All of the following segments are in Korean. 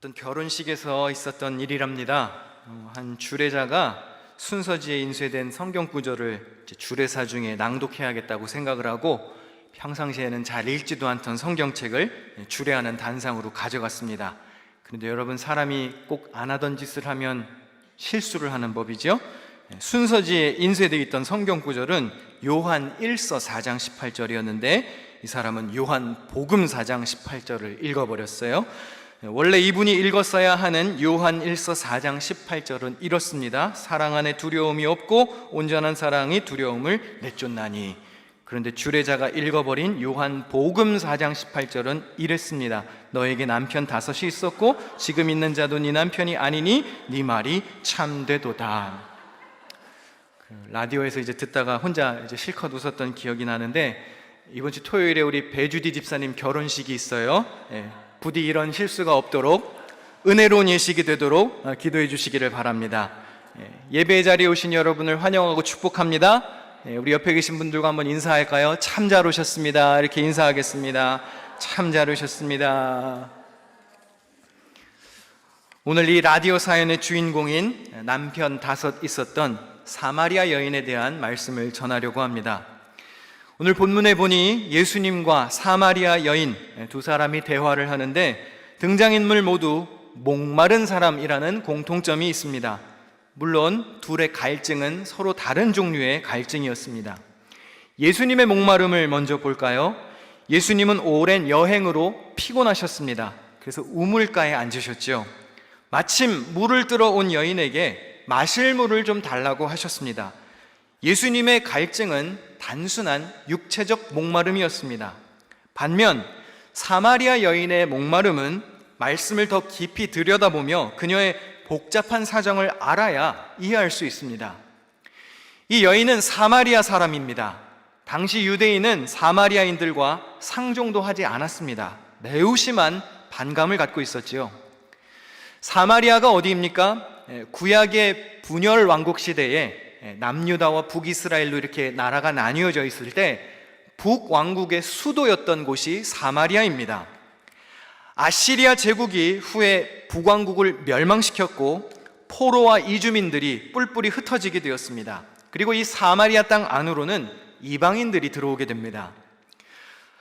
어떤 결혼식에서 있었던 일이랍니다. 한 주례자가 순서지에 인쇄된 성경 구절을 주례사 중에 낭독해야겠다고 생각을 하고 평상시에는 잘 읽지도 않던 성경책을 주례하는 단상으로 가져갔습니다. 그런데 여러분, 사람이 꼭 안 하던 짓을 하면 실수를 하는 법이죠. 순서지에 인쇄되어 있던 성경 구절은 요한 1서 4장 18절이었는데 이 사람은 요한 복음 4장 18절을 읽어버렸어요. 원래 이분이 읽었어야 하는 요한 1서 4장 18절은 이렇습니다. 사랑 안에 두려움이 없고 온전한 사랑이 두려움을 내쫓나니. 그런데 주례자가 읽어버린 요한 복음 4장 18절은 이랬습니다. 너에게 남편 5이 있었고 지금 있는 자도 네 남편이 아니니 네 말이 참되도다. 라디오에서 듣다가 혼자 실컷 웃었던 기억이 나는데, 이번 주 토요일에 우리 배주디 집사님 결혼식이 있어요. 부디 이런 실수가 없도록 은혜로운 예식이 되도록 기도해 주시기를 바랍니다. 예배 자리에 오신 여러분을 환영하고 축복합니다. 우리 옆에 계신 분들과 한번 인사할까요? 참 잘 오셨습니다. 이렇게 인사하겠습니다. 참 잘 오셨습니다. 오늘 이 라디오 사연의 주인공인 남편 5 있었던 사마리아 여인에 대한 말씀을 전하려고 합니다. 오늘 본문에 보니 예수님과 사마리아 여인 두 사람이 대화를 하는데 등장인물 모두 목마른 사람이라는 공통점이 있습니다. 물론 둘의 갈증은 서로 다른 종류의 갈증이었습니다. 예수님의 목마름을 먼저 볼까요? 예수님은 오랜 여행으로 피곤하셨습니다. 그래서 우물가에 앉으셨죠. 마침 물을 뜨러 온 여인에게 마실 물을 좀 달라고 하셨습니다. 예수님의 갈증은 단순한 육체적 목마름이었습니다. 반면 사마리아 여인의 목마름은 말씀을 더 깊이 들여다보며 그녀의 복잡한 사정을 알아야 이해할 수 있습니다. 이 여인은 사마리아 사람입니다. 당시 유대인은 사마리아인들과 상종도 하지 않았습니다. 매우 심한 반감을 갖고 있었지요. 사마리아가 어디입니까? 구약의 분열 왕국 시대에 남유다와 북이스라엘로 이렇게 나라가 나뉘어져 있을 때 북왕국의 수도였던 곳이 사마리아입니다. 아시리아 제국이 후에 북왕국을 멸망시켰고 포로와 이주민들이 뿔뿔이 흩어지게 되었습니다. 그리고 이 사마리아 땅 안으로는 이방인들이 들어오게 됩니다.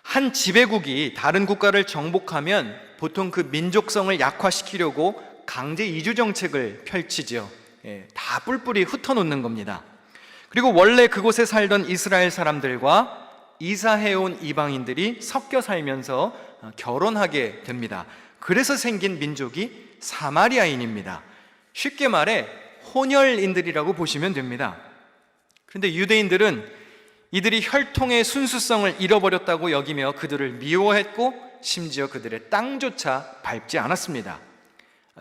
한 지배국이 다른 국가를 정복하면 보통 그 민족성을 약화시키려고 강제 이주 정책을 펼치죠. 다 뿔뿔이 흩어놓는 겁니다. 그리고 원래 그곳에 살던 이스라엘 사람들과 이사해온 이방인들이 섞여 살면서 결혼하게 됩니다. 그래서 생긴 민족이 사마리아인입니다. 쉽게 말해 혼혈인들이라고 보시면 됩니다. 그런데 유대인들은 이들이 혈통의 순수성을 잃어버렸다고 여기며 그들을 미워했고 심지어 그들의 땅조차 밟지 않았습니다.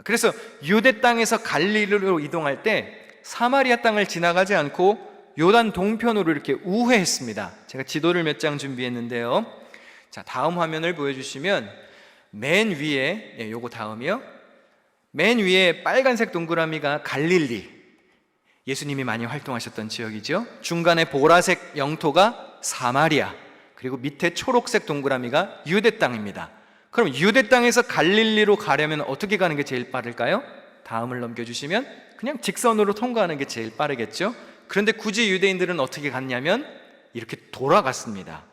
그래서 유대 땅에서 갈릴리로 이동할 때 사마리아 땅을 지나가지 않고 요단 동편으로 이렇게 우회했습니다. 제가 지도를 몇 장 준비했는데요. 자, 다음 화면을 보여주시면 맨 위에, 요거 다음이요. 맨 위에 빨간색 동그라미가 갈릴리, 예수님이 많이 활동하셨던 지역이죠. 중간에 보라색 영토가 사마리아, 그리고 밑에 초록색 동그라미가 유대 땅입니다. 그럼 유대 땅에서 갈릴리로 가려면 어떻게 가는 게 제일 빠를까요? 다음을 넘겨주시면 그냥 직선으로 통과하는 게 제일 빠르겠죠. 그런데 굳이 유대인들은 어떻게 갔냐면 이렇게 돌아갔습니다.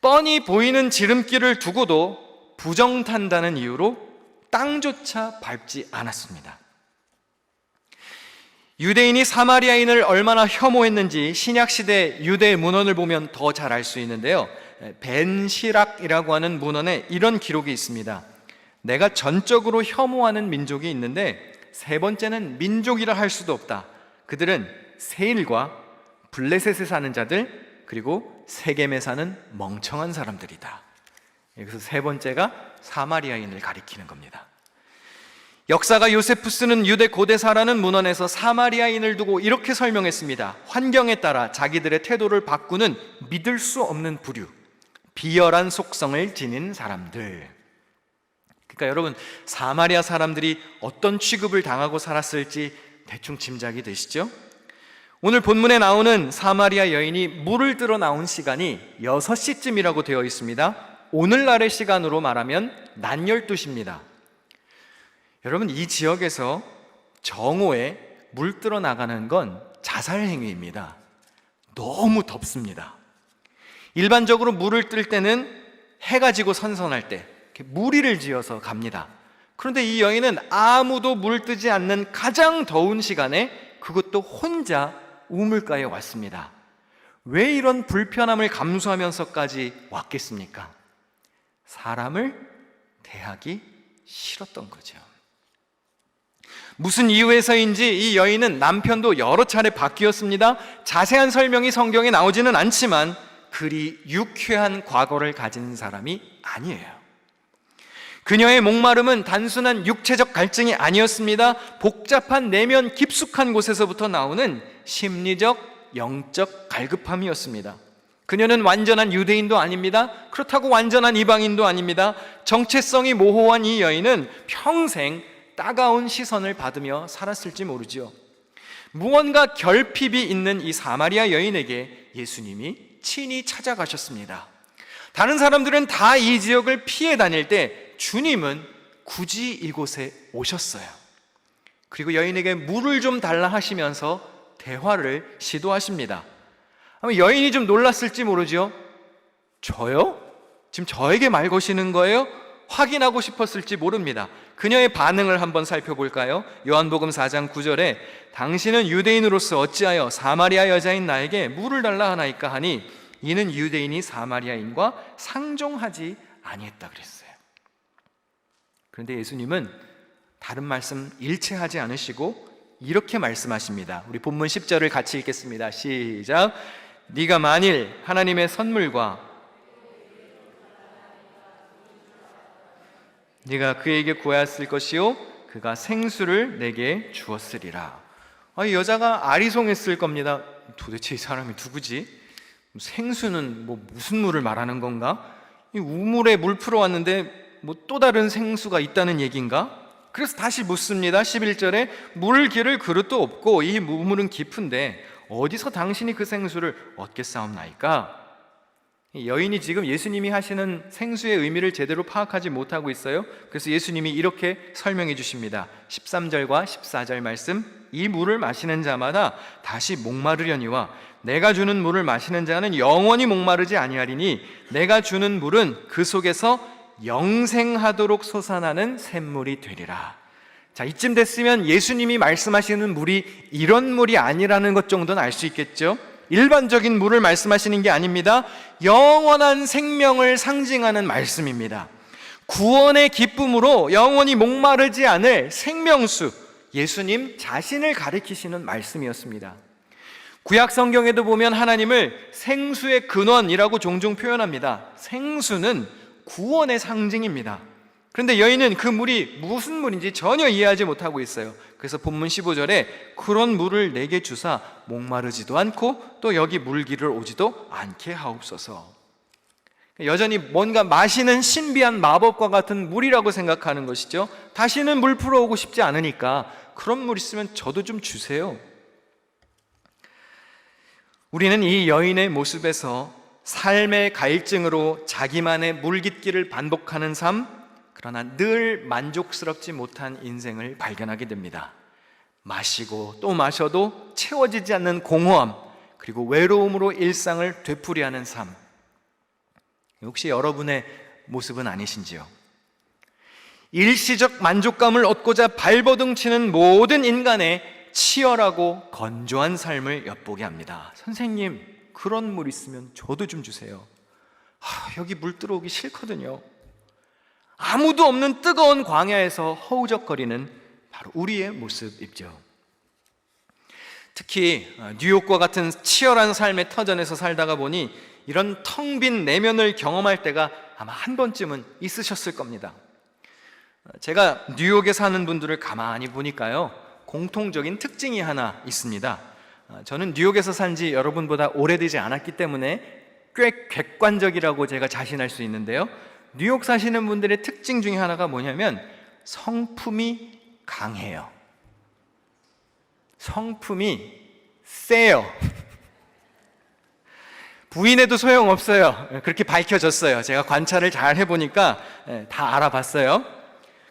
뻔히 보이는 지름길을 두고도 부정탄다는 이유로 땅조차 밟지 않았습니다. 유대인이 사마리아인을 얼마나 혐오했는지 신약시대 유대 문헌을 보면 더 잘 알 수 있는데요. 벤시락이라고 하는 문헌에 이런 기록이 있습니다. 내가 전적으로 혐오하는 민족이 있는데 세 번째는 민족이라 할 수도 없다. 그들은 세일과 블레셋에 사는 자들, 그리고 세겜에 사는 멍청한 사람들이다. 여기서 세 번째가 사마리아인을 가리키는 겁니다. 역사가 요세푸스는 유대 고대사라는 문헌에서 사마리아인을 두고 이렇게 설명했습니다. 환경에 따라 자기들의 태도를 바꾸는 믿을 수 없는 부류, 비열한 속성을 지닌 사람들. 그러니까 여러분, 사마리아 사람들이 어떤 취급을 당하고 살았을지 대충 짐작이 되시죠? 오늘 본문에 나오는 사마리아 여인이 물을 들어 나온 시간이 6시쯤이라고 되어 있습니다. 오늘날의 시간으로 말하면 낮 12시입니다. 여러분, 이 지역에서 정오에 물 들어 나가는 건 자살 행위입니다. 너무 덥습니다. 일반적으로 물을 뜰 때는 해가 지고 선선할 때 이렇게 무리를 지어서 갑니다. 그런데 이 여인은 아무도 물 뜨지 않는 가장 더운 시간에 그것도 혼자 우물가에 왔습니다. 왜 이런 불편함을 감수하면서까지 왔겠습니까? 사람을 대하기 싫었던 거죠. 무슨 이유에서인지 이 여인은 남편도 여러 차례 바뀌었습니다. 자세한 설명이 성경에 나오지는 않지만 그리 유쾌한 과거를 가진 사람이 아니에요. 그녀의 목마름은 단순한 육체적 갈증이 아니었습니다. 복잡한 내면 깊숙한 곳에서부터 나오는 심리적, 영적 갈급함이었습니다. 그녀는 완전한 유대인도 아닙니다. 그렇다고 완전한 이방인도 아닙니다. 정체성이 모호한 이 여인은 평생 따가운 시선을 받으며 살았을지 모르죠. 무언가 결핍이 있는 이 사마리아 여인에게 예수님이 친히 찾아가셨습니다. 다른 사람들은 다 이 지역을 피해 다닐 때 주님은 굳이 이곳에 오셨어요. 그리고 여인에게 물을 좀 달라 하시면서 대화를 시도하십니다. 아마 여인이 좀 놀랐을지 모르죠. 저요? 지금 저에게 말 거시는 거예요? 확인하고 싶었을지 모릅니다. 그녀의 반응을 한번 살펴볼까요? 요한복음 4장 9절에 당신은 유대인으로서 어찌하여 사마리아 여자인 나에게 물을 달라 하나이까 하니 이는 유대인이 사마리아인과 상종하지 아니했다 그랬어요. 그런데 예수님은 다른 말씀 일체하지 않으시고 이렇게 말씀하십니다. 우리 본문 10절을 같이 읽겠습니다. 시작. 네가 만일 하나님의 선물과 네가 그에게 구하였을 것이요 그가 생수를 내게 주었으리라. 이 여자가 아리송했을 겁니다. 도대체 이 사람이 누구지? 생수는 무슨 물을 말하는 건가? 이 우물에 물 풀어왔는데 또 다른 생수가 있다는 얘기인가? 그래서 다시 묻습니다. 11절에 물 기를 그릇도 없고 이 우물은 깊은데 어디서 당신이 그 생수를 얻겠사옵나이까? 여인이 지금 예수님이 하시는 생수의 의미를 제대로 파악하지 못하고 있어요. 그래서 예수님이 이렇게 설명해 주십니다. 13절과 14절 말씀. 이 물을 마시는 자마다 다시 목마르려니와 내가 주는 물을 마시는 자는 영원히 목마르지 아니하리니 내가 주는 물은 그 속에서 영생하도록 솟아나는 샘물이 되리라. 자, 이쯤 됐으면 예수님이 말씀하시는 물이 이런 물이 아니라는 것 정도는 알 수 있겠죠. 일반적인 물을 말씀하시는 게 아닙니다. 영원한 생명을 상징하는 말씀입니다. 구원의 기쁨으로 영원히 목마르지 않을 생명수, 예수님 자신을 가리키시는 말씀이었습니다. 구약 성경에도 보면 하나님을 생수의 근원이라고 종종 표현합니다. 생수는 구원의 상징입니다. 그런데 여인은 그 물이 무슨 물인지 전혀 이해하지 못하고 있어요. 그래서 본문 15절에 그런 물을 내게 주사 목마르지도 않고 또 여기 물기를 오지도 않게 하옵소서. 여전히 뭔가 마시는 신비한 마법과 같은 물이라고 생각하는 것이죠. 다시는 물 풀어오고 싶지 않으니까 그런 물 있으면 저도 좀 주세요. 우리는 이 여인의 모습에서 삶의 갈증으로 자기만의 물깃기를 반복하는 삶, 그러나 늘 만족스럽지 못한 인생을 발견하게 됩니다. 마시고 또 마셔도 채워지지 않는 공허함, 그리고 외로움으로 일상을 되풀이하는 삶. 혹시 여러분의 모습은 아니신지요? 일시적 만족감을 얻고자 발버둥 치는 모든 인간의 치열하고 건조한 삶을 엿보게 합니다. 선생님, 그런 물 있으면 저도 좀 주세요. 여기 물 들어오기 싫거든요. 아무도 없는 뜨거운 광야에서 허우적거리는 바로 우리의 모습이죠. 특히 뉴욕과 같은 치열한 삶의 터전에서 살다가 보니 이런 텅 빈 내면을 경험할 때가 아마 한 번쯤은 있으셨을 겁니다. 제가 뉴욕에 사는 분들을 가만히 보니까요, 공통적인 특징이 하나 있습니다. 저는 뉴욕에서 산 지 여러분보다 오래되지 않았기 때문에 꽤 객관적이라고 제가 자신할 수 있는데요, 뉴욕 사시는 분들의 특징 중에 하나가 뭐냐면 성품이 강해요. 성품이 세요. 부인해도 소용없어요. 그렇게 밝혀졌어요. 제가 관찰을 잘 해보니까 다 알아봤어요.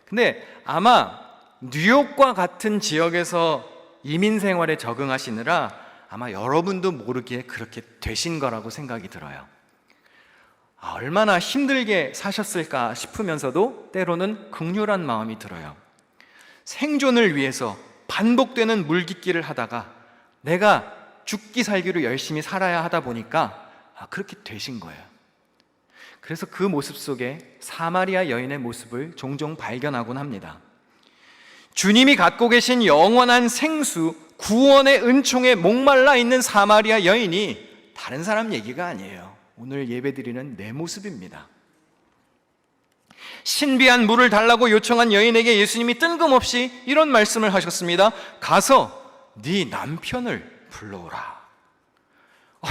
근데 아마 뉴욕과 같은 지역에서 이민 생활에 적응하시느라 아마 여러분도 모르게 그렇게 되신 거라고 생각이 들어요. 얼마나 힘들게 사셨을까 싶으면서도 때로는 극률한 마음이 들어요. 생존을 위해서 반복되는 물깃기를 하다가 내가 죽기 살기로 열심히 살아야 하다 보니까 그렇게 되신 거예요. 그래서 그 모습 속에 사마리아 여인의 모습을 종종 발견하곤 합니다. 주님이 갖고 계신 영원한 생수, 구원의 은총에 목말라 있는 사마리아 여인이 다른 사람 얘기가 아니에요. 오늘 예배드리는 내 모습입니다. 신비한 물을 달라고 요청한 여인에게 예수님이 뜬금없이 이런 말씀을 하셨습니다. 가서 네 남편을 불러오라.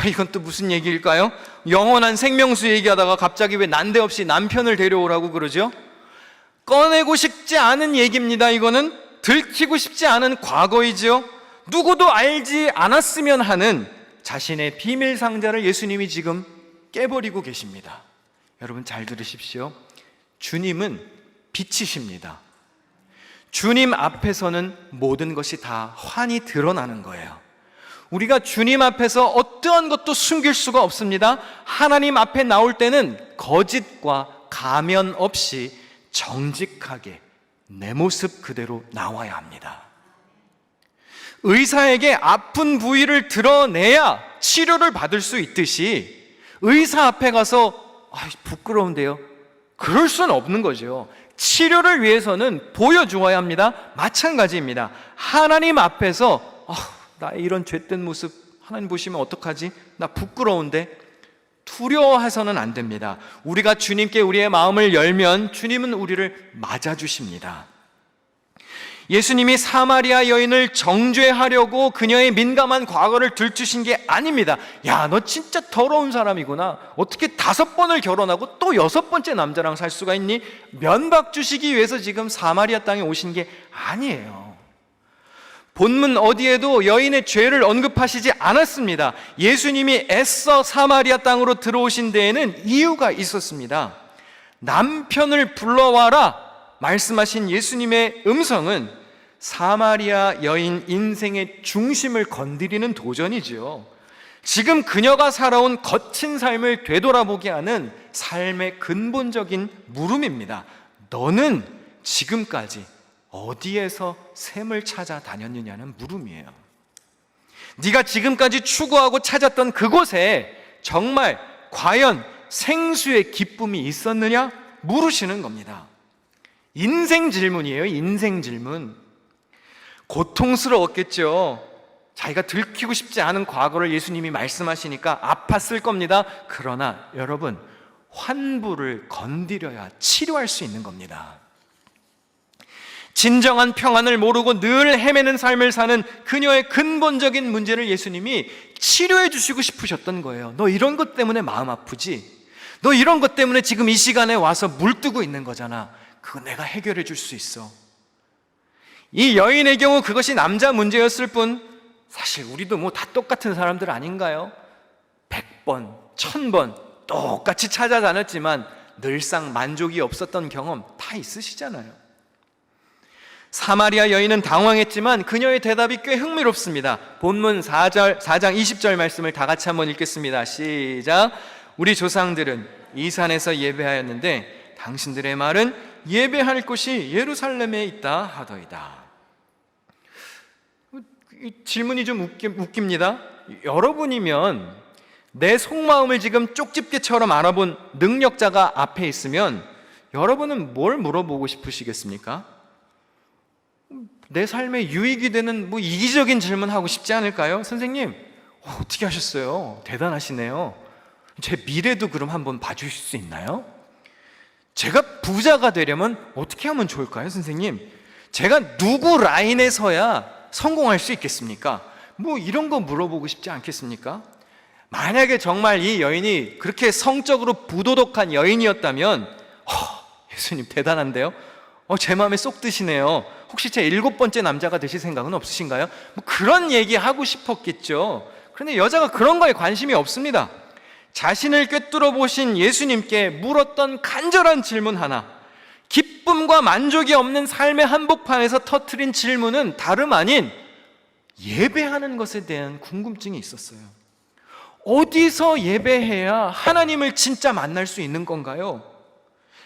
이건 또 무슨 얘기일까요? 영원한 생명수 얘기하다가 갑자기 왜 난데없이 남편을 데려오라고 그러죠? 꺼내고 싶지 않은 얘기입니다. 이거는 들키고 싶지 않은 과거이죠. 누구도 알지 않았으면 하는 자신의 비밀 상자를 예수님이 지금 깨버리고 계십니다. 여러분 잘 들으십시오. 주님은 빛이십니다. 주님 앞에서는 모든 것이 다 환히 드러나는 거예요. 우리가 주님 앞에서 어떠한 것도 숨길 수가 없습니다. 하나님 앞에 나올 때는 거짓과 가면 없이 정직하게 내 모습 그대로 나와야 합니다. 의사에게 아픈 부위를 드러내야 치료를 받을 수 있듯이 의사 앞에 가서 부끄러운데요, 그럴 수는 없는 거죠. 치료를 위해서는 보여주어야 합니다. 마찬가지입니다. 하나님 앞에서 나의 이런 죄된 모습 하나님 보시면 어떡하지? 나 부끄러운데, 두려워해서는 안 됩니다. 우리가 주님께 우리의 마음을 열면 주님은 우리를 맞아주십니다. 예수님이 사마리아 여인을 정죄하려고 그녀의 민감한 과거를 들추신 게 아닙니다. 야, 너 진짜 더러운 사람이구나. 어떻게 5번을 결혼하고 또 6번째 남자랑 살 수가 있니? 면박 주시기 위해서 지금 사마리아 땅에 오신 게 아니에요. 본문 어디에도 여인의 죄를 언급하시지 않았습니다. 예수님이 애써 사마리아 땅으로 들어오신 데에는 이유가 있었습니다. 남편을 불러와라 말씀하신 예수님의 음성은 사마리아 여인 인생의 중심을 건드리는 도전이지요. 지금 그녀가 살아온 거친 삶을 되돌아보게 하는 삶의 근본적인 물음입니다. 너는 지금까지 어디에서 샘을 찾아 다녔느냐는 물음이에요. 네가 지금까지 추구하고 찾았던 그곳에 정말 과연 생수의 기쁨이 있었느냐 물으시는 겁니다. 인생 질문이에요. 인생 질문. 고통스러웠겠죠. 자기가 들키고 싶지 않은 과거를 예수님이 말씀하시니까 아팠을 겁니다. 그러나 여러분, 환부를 건드려야 치료할 수 있는 겁니다. 진정한 평안을 모르고 늘 헤매는 삶을 사는 그녀의 근본적인 문제를 예수님이 치료해 주시고 싶으셨던 거예요. 너 이런 것 때문에 마음 아프지? 너 이런 것 때문에 지금 이 시간에 와서 물뜨고 있는 거잖아. 그거 내가 해결해 줄 수 있어. 이 여인의 경우 그것이 남자 문제였을 뿐 사실 우리도 뭐 다 똑같은 사람들 아닌가요? 100번, 1000번 똑같이 찾아다녔지만 늘상 만족이 없었던 경험 다 있으시잖아요. 사마리아 여인은 당황했지만 그녀의 대답이 꽤 흥미롭습니다. 본문 4장 20절 말씀을 다 같이 한번 읽겠습니다. 시작. 우리 조상들은 이 산에서 예배하였는데 당신들의 말은 예배할 곳이 예루살렘에 있다 하더이다. 이 질문이 좀 웃깁니다. 여러분이면 내 속마음을 지금 쪽집게처럼 알아본 능력자가 앞에 있으면 여러분은 뭘 물어보고 싶으시겠습니까? 내 삶에 유익이 되는 이기적인 질문 하고 싶지 않을까요? 선생님, 어떻게 하셨어요? 대단하시네요. 제 미래도 그럼 한번 봐주실 수 있나요? 제가 부자가 되려면 어떻게 하면 좋을까요, 선생님? 제가 누구 라인에 서야 성공할 수 있겠습니까? 이런 거 물어보고 싶지 않겠습니까? 만약에 정말 이 여인이 그렇게 성적으로 부도덕한 여인이었다면 예수님 대단한데요? 제 마음에 쏙 드시네요. 혹시 제 7번째 남자가 되실 생각은 없으신가요? 그런 얘기 하고 싶었겠죠. 그런데 여자가 그런 거에 관심이 없습니다. 자신을 꿰뚫어 보신 예수님께 물었던 간절한 질문 하나, 기쁨과 만족이 없는 삶의 한복판에서 터뜨린 질문은 다름 아닌 예배하는 것에 대한 궁금증이 있었어요. 어디서 예배해야 하나님을 진짜 만날 수 있는 건가요?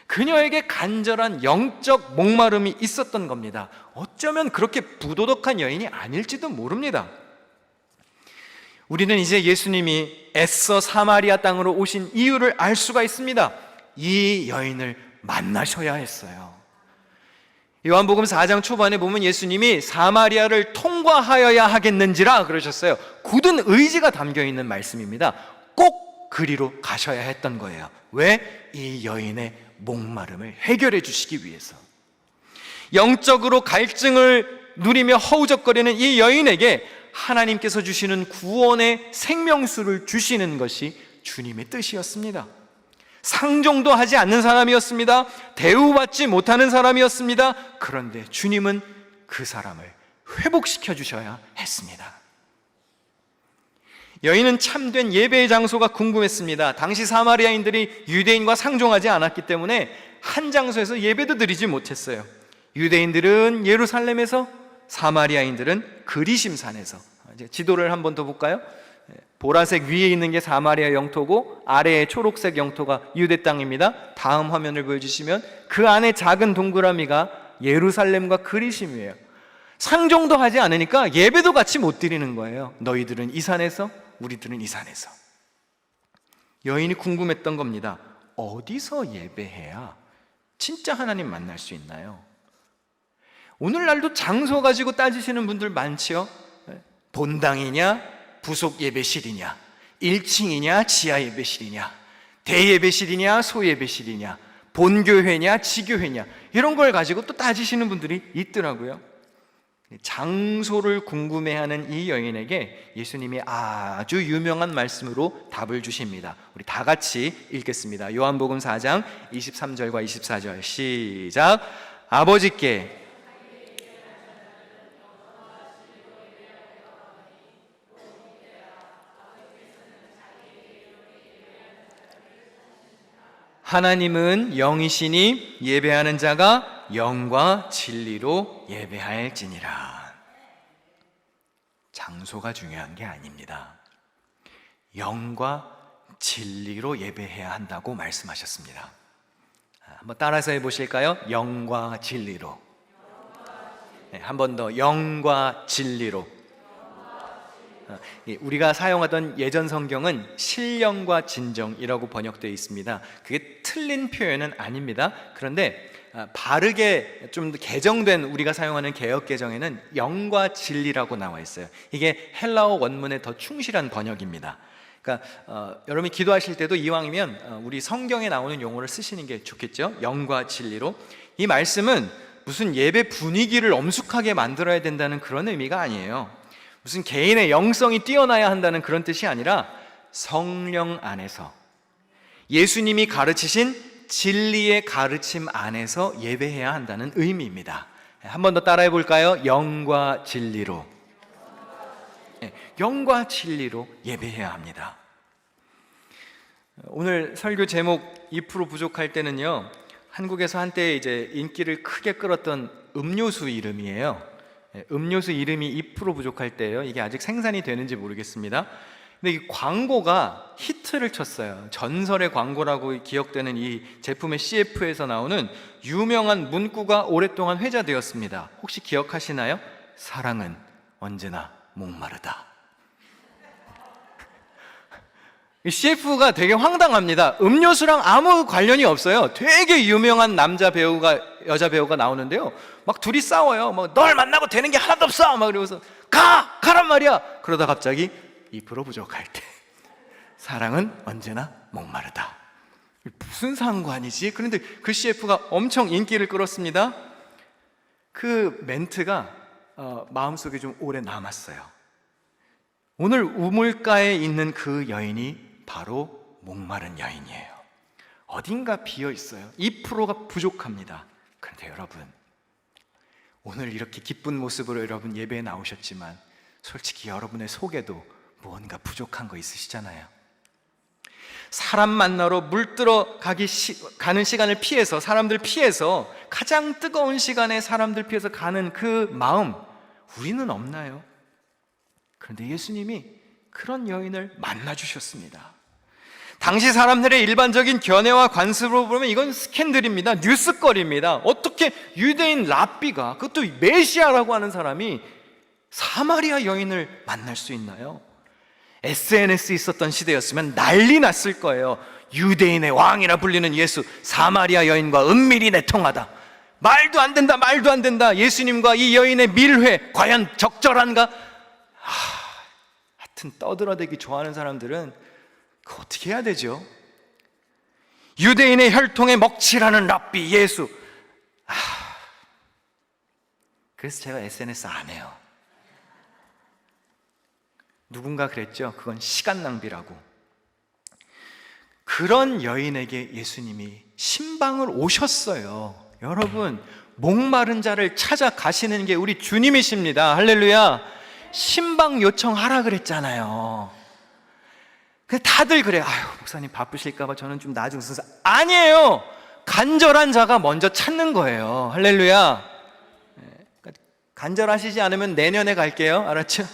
그녀에게 간절한 영적 목마름이 있었던 겁니다. 어쩌면 그렇게 부도덕한 여인이 아닐지도 모릅니다. 우리는 이제 예수님이 애써 사마리아 땅으로 오신 이유를 알 수가 있습니다. 이 여인을 만나셔야 했어요. 요한복음 4장 초반에 보면 예수님이 사마리아를 통과하여야 하겠는지라 그러셨어요. 굳은 의지가 담겨있는 말씀입니다. 꼭 그리로 가셔야 했던 거예요. 왜? 이 여인의 목마름을 해결해 주시기 위해서. 영적으로 갈증을 누리며 허우적거리는 이 여인에게 하나님께서 주시는 구원의 생명수를 주시는 것이 주님의 뜻이었습니다. 상종도 하지 않는 사람이었습니다. 대우받지 못하는 사람이었습니다. 그런데 주님은 그 사람을 회복시켜 주셔야 했습니다. 여인은 참된 예배의 장소가 궁금했습니다. 당시 사마리아인들이 유대인과 상종하지 않았기 때문에 한 장소에서 예배도 드리지 못했어요. 유대인들은 예루살렘에서, 사마리아인들은 그리심산에서. 이제 지도를 한 번 더 볼까요? 보라색 위에 있는 게 사마리아 영토고 아래에 초록색 영토가 유대 땅입니다. 다음 화면을 보여주시면 그 안에 작은 동그라미가 예루살렘과 그리심이에요. 상종도 하지 않으니까 예배도 같이 못 드리는 거예요. 너희들은 이 산에서, 우리들은 이 산에서. 여인이 궁금했던 겁니다. 어디서 예배해야 진짜 하나님 만날 수 있나요? 오늘날도 장소 가지고 따지시는 분들 많지요. 본당이냐 부속 예배실이냐, 1층이냐 지하 예배실이냐, 대예배실이냐 소예배실이냐, 본교회냐 지교회냐, 이런 걸 가지고 또 따지시는 분들이 있더라고요. 장소를 궁금해하는 이 여인에게 예수님이 아주 유명한 말씀으로 답을 주십니다. 우리 다 같이 읽겠습니다. 요한복음 4장 23절과 24절 시작. 아버지께 하나님은 영이시니 예배하는 자가 영과 진리로 예배할지니라. 장소가 중요한 게 아닙니다. 영과 진리로 예배해야 한다고 말씀하셨습니다. 한번 따라서 해보실까요? 영과 진리로. 네, 한 번 더. 영과 진리로. 우리가 사용하던 예전 성경은 신령과 진정이라고 번역되어 있습니다. 그게 틀린 표현은 아닙니다. 그런데 바르게 좀 개정된 우리가 사용하는 개역 개정에는 영과 진리라고 나와 있어요. 이게 헬라어 원문에 더 충실한 번역입니다. 그러니까 여러분이 기도하실 때도 이왕이면 우리 성경에 나오는 용어를 쓰시는 게 좋겠죠. 영과 진리로. 이 말씀은 무슨 예배 분위기를 엄숙하게 만들어야 된다는 그런 의미가 아니에요. 무슨 개인의 영성이 뛰어나야 한다는 그런 뜻이 아니라 성령 안에서 예수님이 가르치신 진리의 가르침 안에서 예배해야 한다는 의미입니다. 한 번 더 따라해 볼까요? 영과 진리로. 영과 진리로 예배해야 합니다. 오늘 설교 제목 2% 부족할 때는요, 한국에서 한때 이제 인기를 크게 끌었던 음료수 이름이에요. 음료수 이름이 2% 부족할 때예요. 이게 아직 생산이 되는지 모르겠습니다. 근데 이 광고가 히트를 쳤어요. 전설의 광고라고 기억되는 이 제품의 CF에서 나오는 유명한 문구가 오랫동안 회자되었습니다. 혹시 기억하시나요? 사랑은 언제나 목마르다. 이 CF가 되게 황당합니다. 음료수랑 아무 관련이 없어요. 되게 유명한 남자 배우가, 여자 배우가 나오는데요, 막 둘이 싸워요. 뭐 널 만나고 되는 게 하나도 없어 막 그러면서 가란 말이야. 그러다 갑자기 2% 부족할 때 사랑은 언제나 목마르다. 무슨 상관이지? 그런데 그 CF가 엄청 인기를 끌었습니다. 그 멘트가 마음속에 좀 오래 남았어요. 오늘 우물가에 있는 그 여인이 바로 목마른 여인이에요. 어딘가 비어 있어요. 2%가 부족합니다. 그런데 여러분, 오늘 이렇게 기쁜 모습으로 여러분 예배에 나오셨지만 솔직히 여러분의 속에도 무언가 부족한 거 있으시잖아요. 사람 만나러 가는 시간을 피해서, 사람들 피해서, 가장 뜨거운 시간에 사람들 피해서 가는 그 마음, 우리는 없나요? 그런데 예수님이 그런 여인을 만나주셨습니다. 당시 사람들의 일반적인 견해와 관습으로 보면 이건 스캔들입니다. 뉴스거리입니다. 어떻게 유대인 랍비가, 그것도 메시아라고 하는 사람이 사마리아 여인을 만날 수 있나요? SNS 있었던 시대였으면 난리 났을 거예요. 유대인의 왕이라 불리는 예수, 사마리아 여인과 은밀히 내통하다. 말도 안 된다, 말도 안 된다. 예수님과 이 여인의 밀회, 과연 적절한가? 하여튼 떠들어대기 좋아하는 사람들은 그거 어떻게 해야 되죠? 유대인의 혈통에 먹칠하는 랍비 예수. 그래서 제가 SNS 안 해요. 누군가 그랬죠. 그건 시간 낭비라고. 그런 여인에게 예수님이 신방을 오셨어요. 여러분, 목마른 자를 찾아가시는 게 우리 주님이십니다. 할렐루야. 신방 요청하라 그랬잖아요. 다들 그래. 목사님 바쁘실까봐 저는 좀 나중서. 아니에요. 간절한 자가 먼저 찾는 거예요. 할렐루야. 간절하시지 않으면 내년에 갈게요. 알았죠?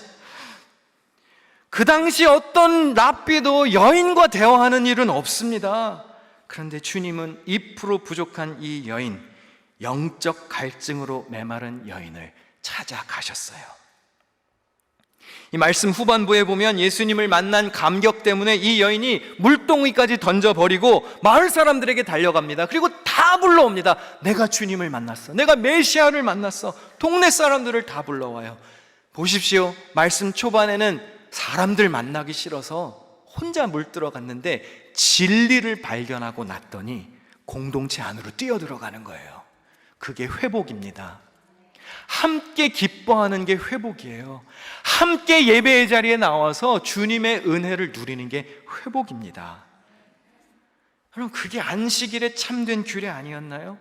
그 당시 어떤 랍비도 여인과 대화하는 일은 없습니다. 그런데 주님은 2% 부족한 이 여인, 영적 갈증으로 메마른 여인을 찾아가셨어요. 이 말씀 후반부에 보면 예수님을 만난 감격 때문에 이 여인이 물동이까지 던져버리고 마을 사람들에게 달려갑니다. 그리고 다 불러옵니다. 내가 주님을 만났어. 내가 메시아를 만났어. 동네 사람들을 다 불러와요. 보십시오. 말씀 초반에는 사람들 만나기 싫어서 혼자 물들어갔는데 진리를 발견하고 났더니 공동체 안으로 뛰어들어가는 거예요. 그게 회복입니다. 함께 기뻐하는 게 회복이에요. 함께 예배의 자리에 나와서 주님의 은혜를 누리는 게 회복입니다. 그럼 그게 안식일의 참된 규례 아니었나요?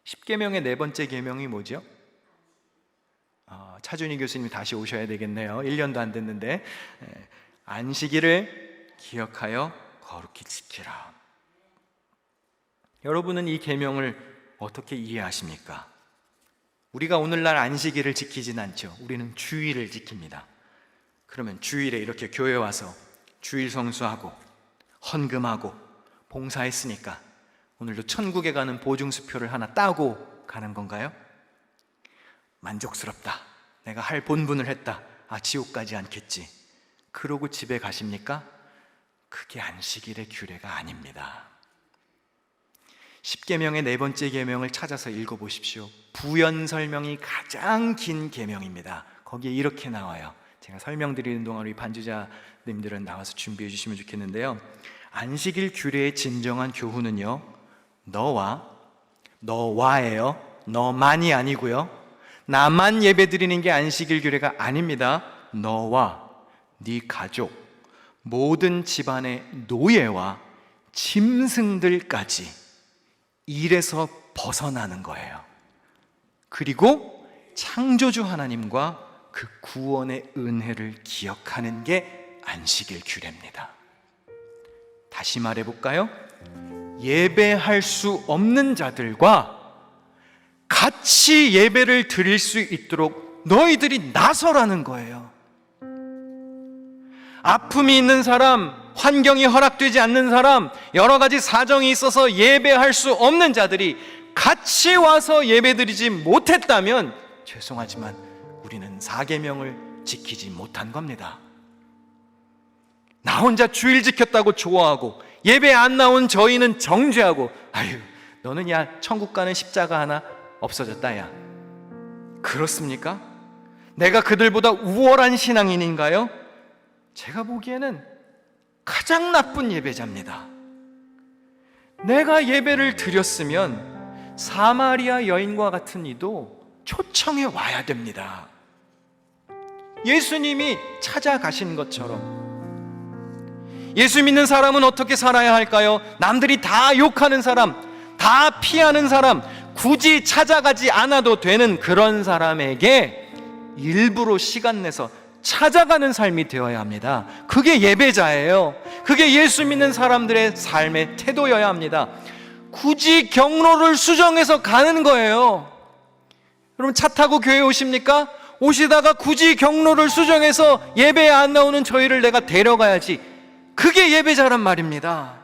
10계명의 네 번째 계명이 뭐죠? 차준희 교수님 다시 오셔야 되겠네요. 1년도 안 됐는데. 안식일을 기억하여 거룩히 지키라. 여러분은 이 계명을 어떻게 이해하십니까? 우리가 오늘날 안식일을 지키진 않죠. 우리는 주일을 지킵니다. 그러면 주일에 이렇게 교회 와서 주일 성수하고 헌금하고 봉사했으니까 오늘도 천국에 가는 보증수표를 하나 따고 가는 건가요? 만족스럽다. 내가 할 본분을 했다. 지옥 가지 않겠지. 그러고 집에 가십니까? 그게 안식일의 규례가 아닙니다. 10계명의 네 번째 계명을 찾아서 읽어보십시오. 부연 설명이 가장 긴 계명입니다. 거기에 이렇게 나와요. 제가 설명드리는 동안 우리 반주자님들은 나와서 준비해 주시면 좋겠는데요. 안식일 규례의 진정한 교훈은요, 너와예요. 너만이 아니고요. 나만 예배드리는 게 안식일 규례가 아닙니다. 너와 네 가족, 모든 집안의 노예와 짐승들까지 일에서 벗어나는 거예요. 그리고 창조주 하나님과 그 구원의 은혜를 기억하는 게 안식일 규례입니다. 다시 말해볼까요? 예배할 수 없는 자들과 같이 예배를 드릴 수 있도록 너희들이 나서라는 거예요. 아픔이 있는 사람, 환경이 허락되지 않는 사람, 여러 가지 사정이 있어서 예배할 수 없는 자들이 같이 와서 예배드리지 못했다면 죄송하지만 우리는 4계명을 지키지 못한 겁니다. 나 혼자 주일 지켰다고 좋아하고 예배 안 나온 저희는 정죄하고, 너는 천국 가는 십자가 하나 없어졌다 야. 그렇습니까? 내가 그들보다 우월한 신앙인인가요? 제가 보기에는 가장 나쁜 예배자입니다. 내가 예배를 드렸으면 사마리아 여인과 같은 이도 초청해 와야 됩니다. 예수님이 찾아가신 것처럼. 예수 믿는 사람은 어떻게 살아야 할까요? 남들이 다 욕하는 사람, 다 피하는 사람, 굳이 찾아가지 않아도 되는 그런 사람에게 일부러 시간 내서 찾아가는 삶이 되어야 합니다. 그게 예배자예요. 그게 예수 믿는 사람들의 삶의 태도여야 합니다. 굳이 경로를 수정해서 가는 거예요. 여러분, 차 타고 교회 오십니까? 오시다가 굳이 경로를 수정해서 예배에 안 나오는 저희를 내가 데려가야지. 그게 예배자란 말입니다.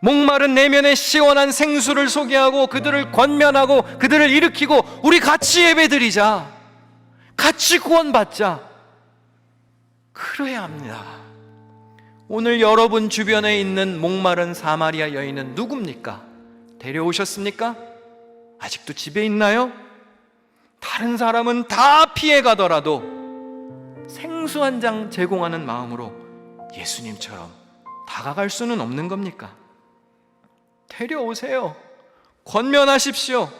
목마른 내면에 시원한 생수를 소개하고 그들을 권면하고 그들을 일으키고 우리 같이 예배드리자. 같이 구원받자. 그래야 합니다. 오늘 여러분 주변에 있는 목마른 사마리아 여인은 누굽니까? 데려오셨습니까? 아직도 집에 있나요? 다른 사람은 다 피해 가더라도 생수 한 장 제공하는 마음으로 예수님처럼 다가갈 수는 없는 겁니까? 데려오세요. 권면하십시오.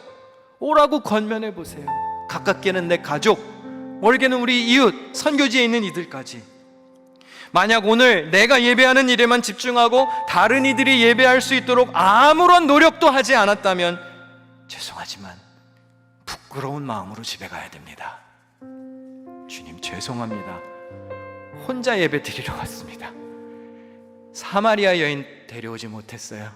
오라고 권면해 보세요. 가깝게는 내 가족, 멀게는 우리 이웃, 선교지에 있는 이들까지. 만약 오늘 내가 예배하는 일에만 집중하고 다른 이들이 예배할 수 있도록 아무런 노력도 하지 않았다면 죄송하지만 부끄러운 마음으로 집에 가야 됩니다. 주님, 죄송합니다. 혼자 예배 드리러 왔습니다. 사마리아 여인 데려오지 못했어요.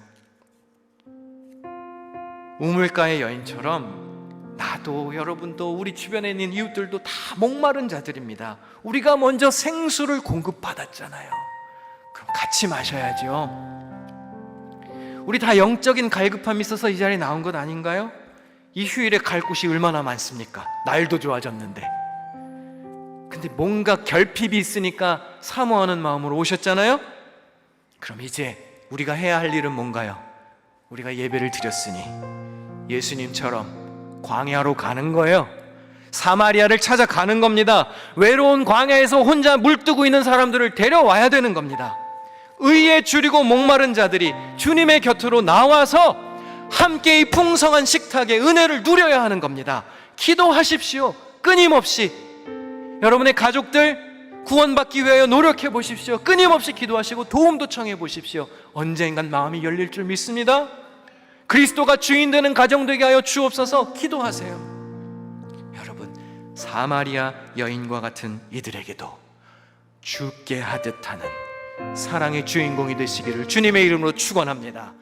우물가의 여인처럼 나도 여러분도 우리 주변에 있는 이웃들도 다 목마른 자들입니다. 우리가 먼저 생수를 공급받았잖아요. 그럼 같이 마셔야죠. 우리 다 영적인 갈급함이 있어서 이 자리에 나온 것 아닌가요? 이 휴일에 갈 곳이 얼마나 많습니까? 날도 좋아졌는데. 근데 뭔가 결핍이 있으니까 사모하는 마음으로 오셨잖아요? 그럼 이제 우리가 해야 할 일은 뭔가요? 우리가 예배를 드렸으니 예수님처럼 광야로 가는 거예요. 사마리아를 찾아가는 겁니다. 외로운 광야에서 혼자 물뜨고 있는 사람들을 데려와야 되는 겁니다. 의에 줄이고 목마른 자들이 주님의 곁으로 나와서 함께 이 풍성한 식탁의 은혜를 누려야 하는 겁니다. 기도하십시오. 끊임없이. 여러분의 가족들 구원받기 위하여 노력해 보십시오. 끊임없이 기도하시고 도움도 청해 보십시오. 언젠간 마음이 열릴 줄 믿습니다. 그리스도가 주인 되는 가정 되게 하여 주옵소서. 기도하세요. 여러분, 사마리아 여인과 같은 이들에게도 죽게 하듯 하는 사랑의 주인공이 되시기를 주님의 이름으로 축원합니다.